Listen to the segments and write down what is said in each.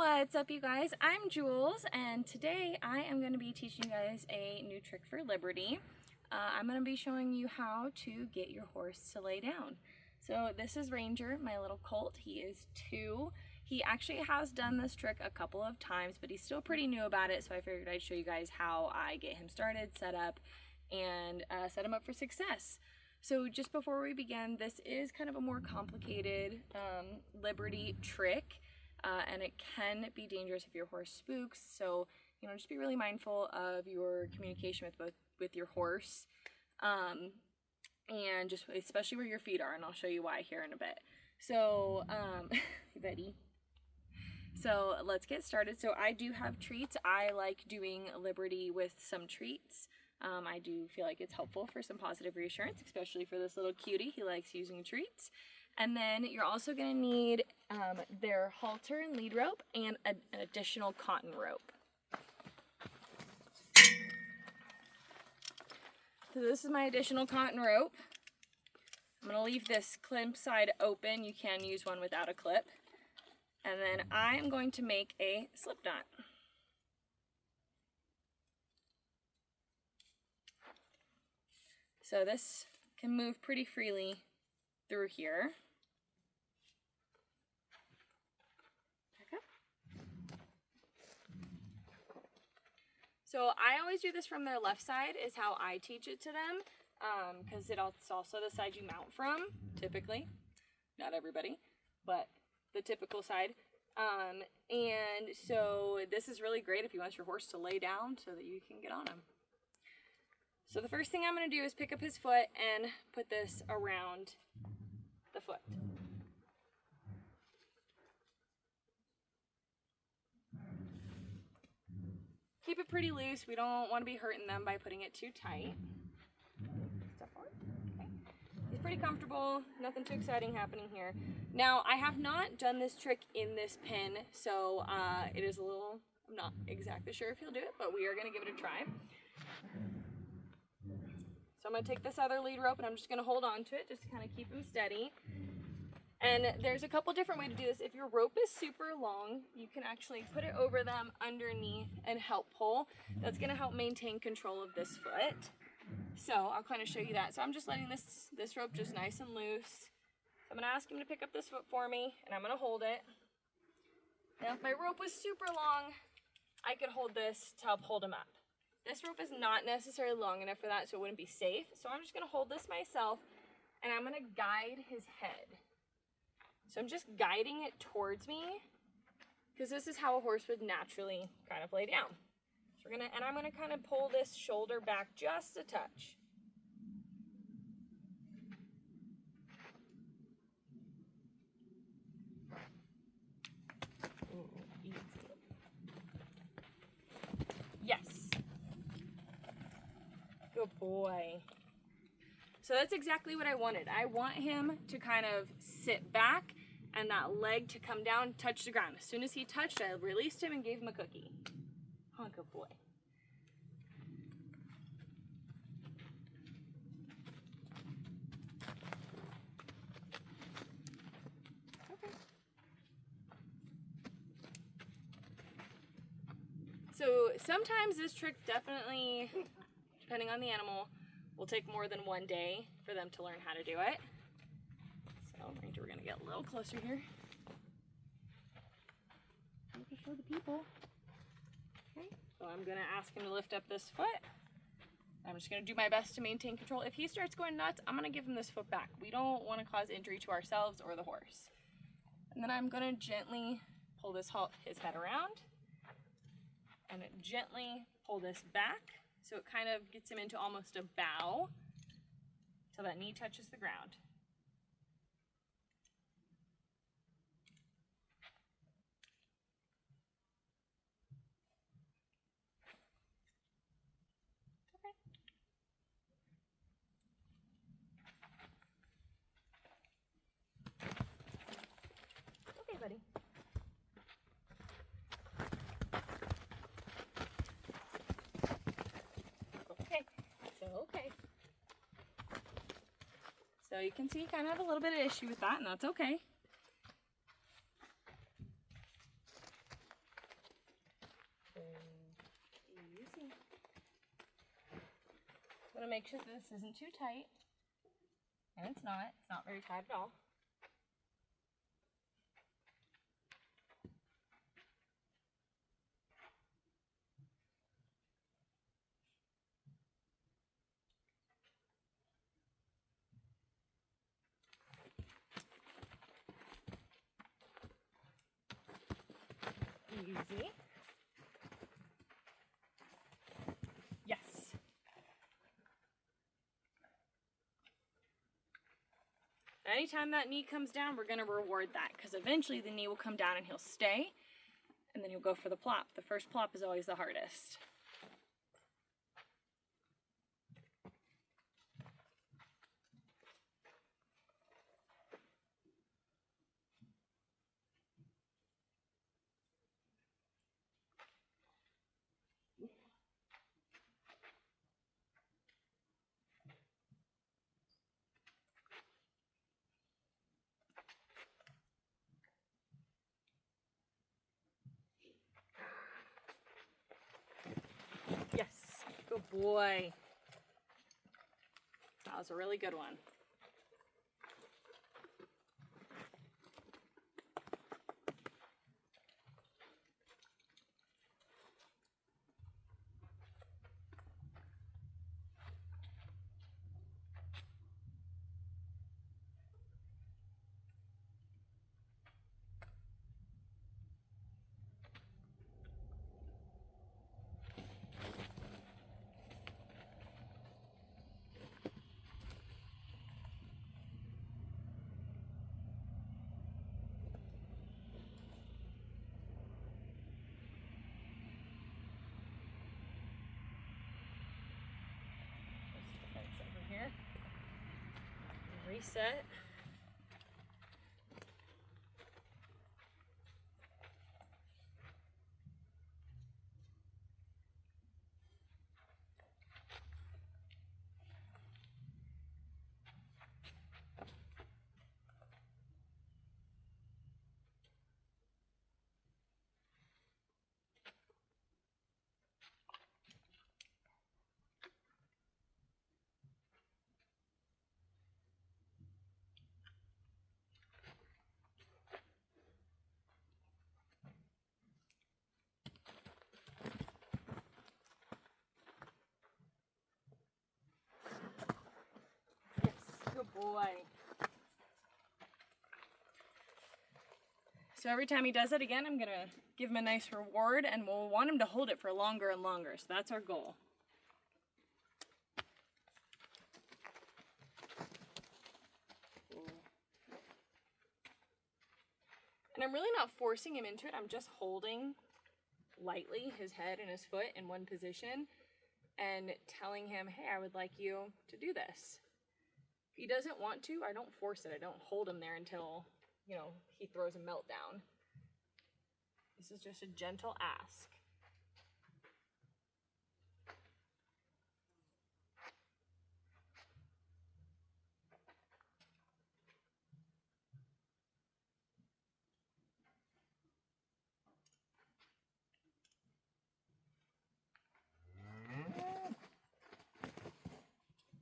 What's up, you guys? I'm Jules, and today I am going to be teaching you guys a new trick for Liberty. I'm going to be showing you how to get your horse to lay down. So this is Ranger, my little colt. He is 2. He actually has done this trick a couple of times, but he's still pretty new about it, so I figured I'd show you guys how I get him started, set up, and set him up for success. So just before we begin, this is kind of a more complicated Liberty trick. And it can be dangerous if your horse spooks, so just be really mindful of your communication with your horse, and just especially where your feet are, and I'll show you why here in a bit. So Betty. So let's get started. So I do have treats. I like doing Liberty with some treats. I do feel like it's helpful for some positive reassurance, especially for this little cutie. He likes using treats. And then you're also going to need their halter and lead rope and an additional cotton rope. So this is my additional cotton rope. I'm going to leave this clip side open. You can use one without a clip. And then I'm going to make a slip knot. So this can move pretty freely through here. So I always do this from their left side is how I teach it to them, because it's also the side you mount from, typically. Not everybody, but the typical side. And so this is really great if you want your horse to lay down so that you can get on him. So the first thing I'm going to do is pick up his foot and put this around the foot. Keep it pretty loose. We don't want to be hurting them by putting it too tight. Step forward. Okay. He's pretty comfortable. Nothing too exciting happening here. Now, I have not done this trick in this pen, so it is a little, I'm not exactly sure if he'll do it, but we are going to give it a try. So I'm going to take this other lead rope and I'm just going to hold on to it just to kind of keep him steady. And there's a couple different ways to do this. If your rope is super long, you can actually put it over them underneath and help pull. That's going to help maintain control of this foot. So I'll kind of show you that. So I'm just letting this rope just nice and loose. So I'm going to ask him to pick up this foot for me, and I'm going to hold it. Now if my rope was super long, I could hold this to help hold him up. This rope is not necessarily long enough for that, so it wouldn't be safe. So I'm just going to hold this myself, and I'm going to guide his head. So I'm just guiding it towards me, because this is how a horse would naturally kind of lay down. So I'm gonna kind of pull this shoulder back just a touch. Yes. Good boy. So that's exactly what I wanted. I want him to kind of sit back and that leg to come down, touch the ground. As soon as he touched, I released him and gave him a cookie. Oh, good boy. Okay. So sometimes this trick definitely, depending on the animal, will take more than one day for them to learn how to do it. So Ranger, we're gonna get a little closer here. You can show the people. Okay, so I'm gonna ask him to lift up this foot. I'm just gonna do my best to maintain control. If he starts going nuts, I'm gonna give him this foot back. We don't wanna cause injury to ourselves or the horse. And then I'm gonna gently pull his head around and gently pull this back. So it kind of gets him into almost a bow till that knee touches the ground. Okay. Okay, buddy. Okay. So you can see you kind of have a little bit of issue with that, and that's okay. want to make sure that this isn't too tight. And it's not. It's not very tight at all. Easy. Yes. Anytime that knee comes down, we're going to reward that, because eventually the knee will come down and he'll stay, and then he'll go for the plop. The first plop is always the hardest. Yes, good boy. That was a really good one. Here. Reset. Good boy. So every time he does it again, I'm gonna give him a nice reward, and we'll want him to hold it for longer and longer. So that's our goal. And I'm really not forcing him into it. I'm just holding lightly his head and his foot in one position and telling him, hey, I would like you to do this. If he doesn't want to, I don't force it. I don't hold him there until, you know, he throws a meltdown. This is just a gentle ask.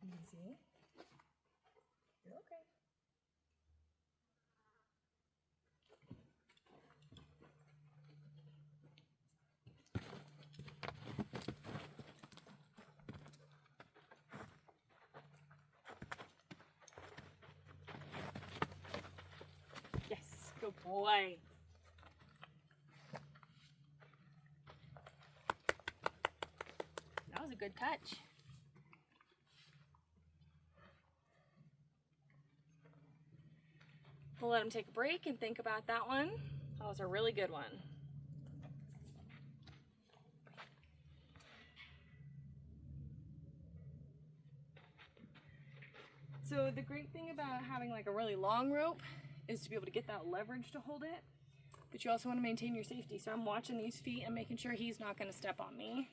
Easy. You're okay. Yes, good boy. That was a good touch. We'll let him take a break and think about that one. That was a really good one. So the great thing about having like a really long rope is to be able to get that leverage to hold it, but you also want to maintain your safety. So I'm watching these feet and making sure he's not going to step on me.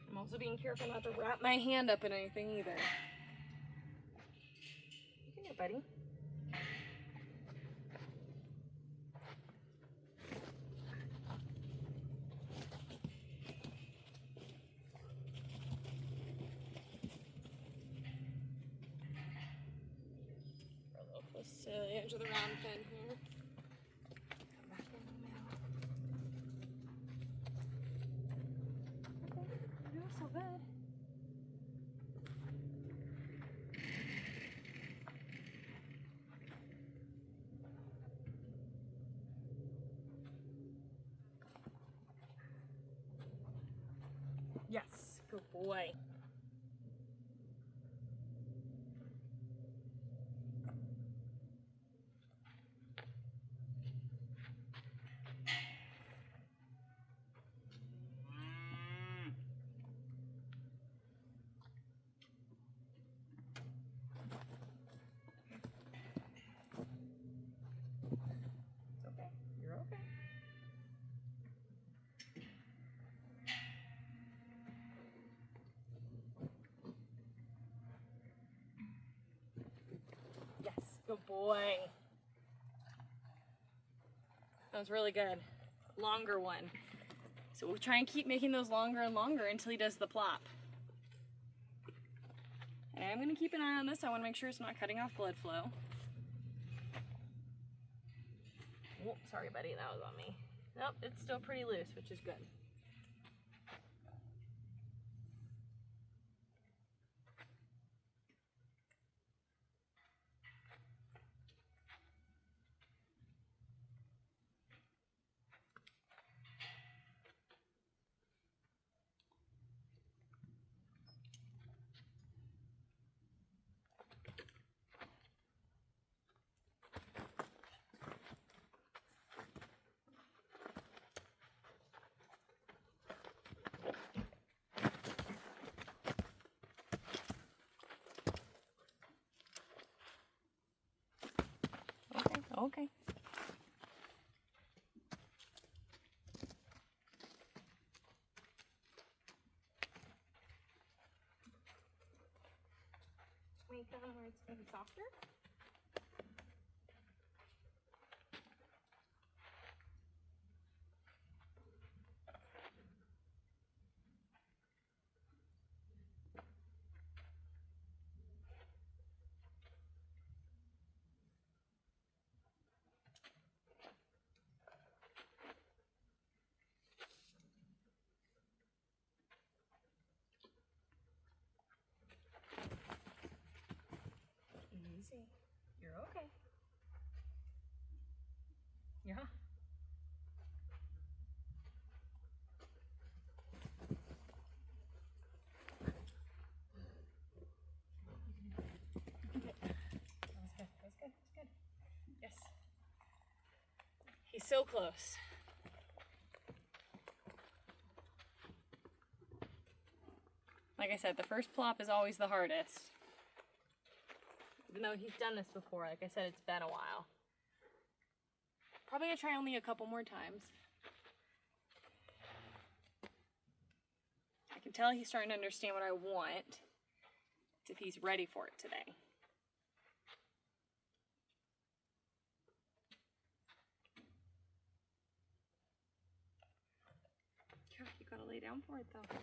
I'm also being careful not to wrap my hand up in anything either. Come here, buddy. close to the edge of the round pin here. Come back in the middle. Okay, you're doing so good. Yes, good boy. It's okay. You're okay. Yes, good boy. That was really good. Longer one. So we'll try and keep making those longer and longer until he does the plop. And I'm going to keep an eye on this. I want to make sure it's not cutting off blood flow. Oh, sorry buddy, that was on me. Nope, it's still pretty loose, which is good. Okay. Make them where it's going to be softer. Easy. You're okay. Yeah. Okay. That was good. That was good. That was good. Yes. He's so close. Like I said, the first plop is always the hardest. Even though he's done this before, like I said, it's been a while. Probably gonna try only a couple more times. I can tell he's starting to understand what I want. It's if he's ready for it today. Yeah, you gotta lay down for it though.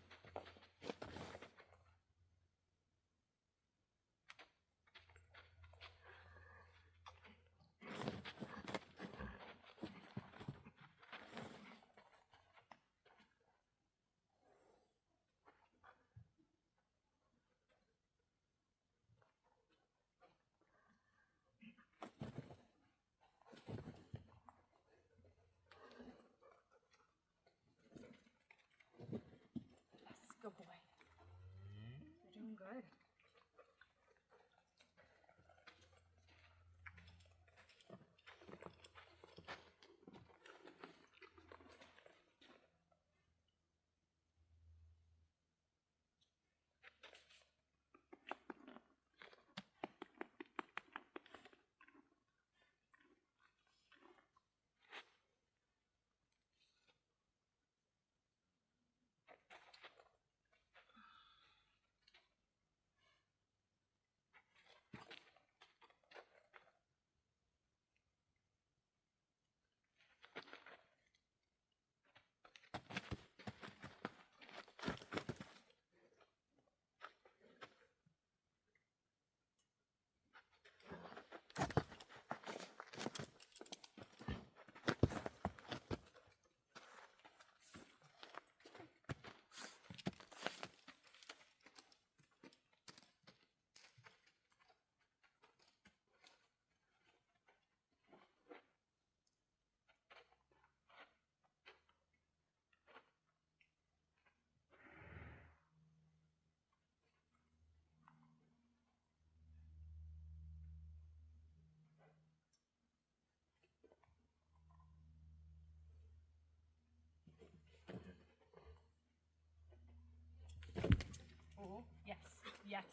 Yes.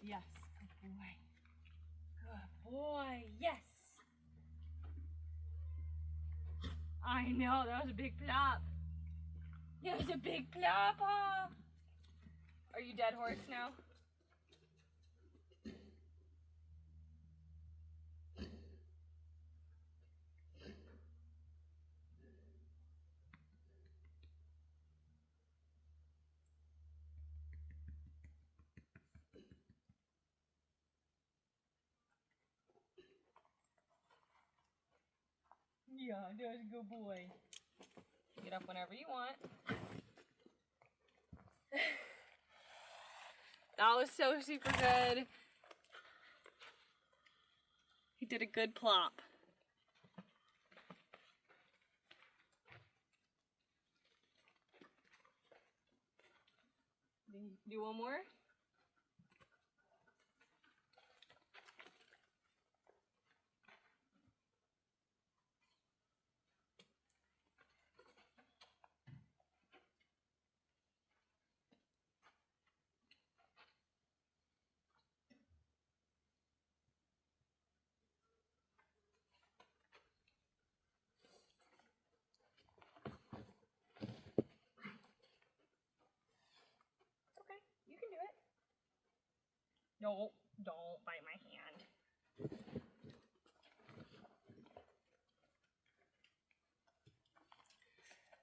Yes. Good boy. Good boy. Yes. I know, that was a big plop. That was a big plop. Oh. Are you dead horse now? Yeah, that was a good boy. Get up whenever you want. That was so super good. He did a good plop. Do one more? Okay, you can do it. No, don't bite my hand.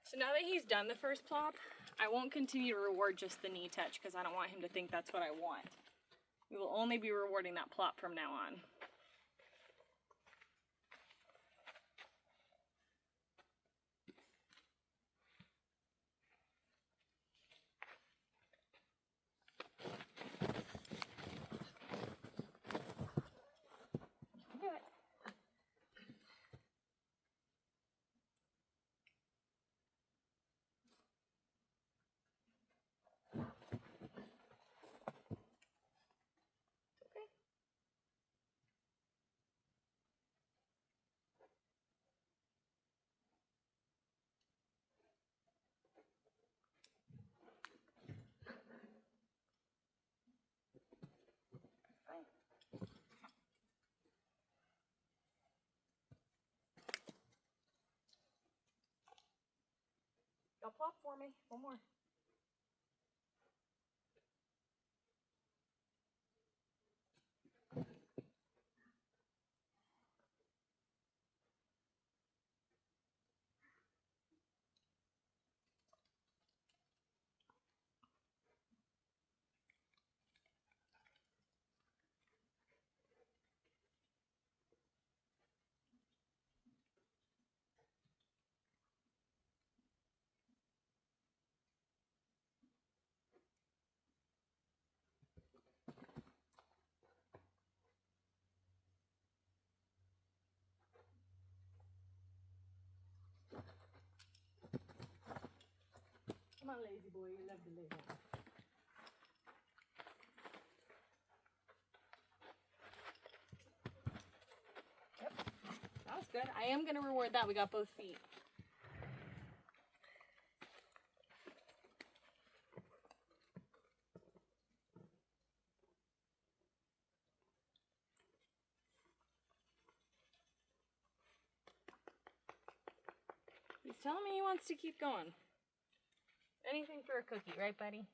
So now that he's done the first plop, I won't continue to reward just the knee touch because I don't want him to think that's what I want. We will only be rewarding that plop from now on. Do it. Okay. Fine. Go plop for me. One more. Come on, lazy boy. You love the lazy. Yep. That was good. I am going to reward that. We got both feet. He's telling me he wants to keep going. Anything for a cookie, right, buddy?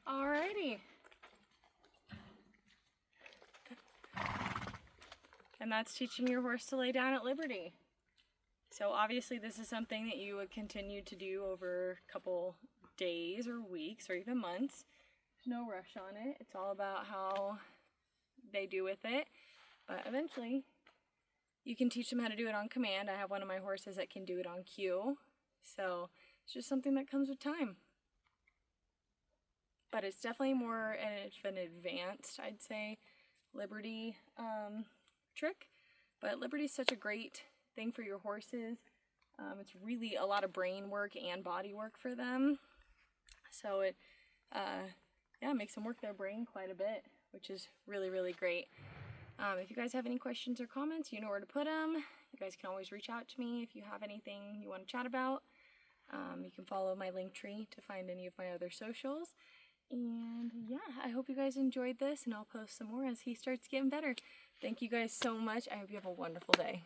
Alrighty. And that's teaching your horse to lay down at liberty. So obviously this is something that you would continue to do over a couple days or weeks or even months. There's no rush on it. It's all about how they do with it. But eventually you can teach them how to do it on command. I have one of my horses that can do it on cue. So it's just something that comes with time. But it's definitely more of an advanced, I'd say, liberty trick. But liberty is such a great thing for your horses. It's really a lot of brain work and body work for them. So it yeah, makes them work their brain quite a bit, which is really, really great. If you guys have any questions or comments, you know where to put them. You guys can always reach out to me if you have anything you want to chat about. You can follow my link tree to find any of my other socials. And yeah, I hope you guys enjoyed this, and I'll post some more as he starts getting better. Thank you guys so much. I hope you have a wonderful day.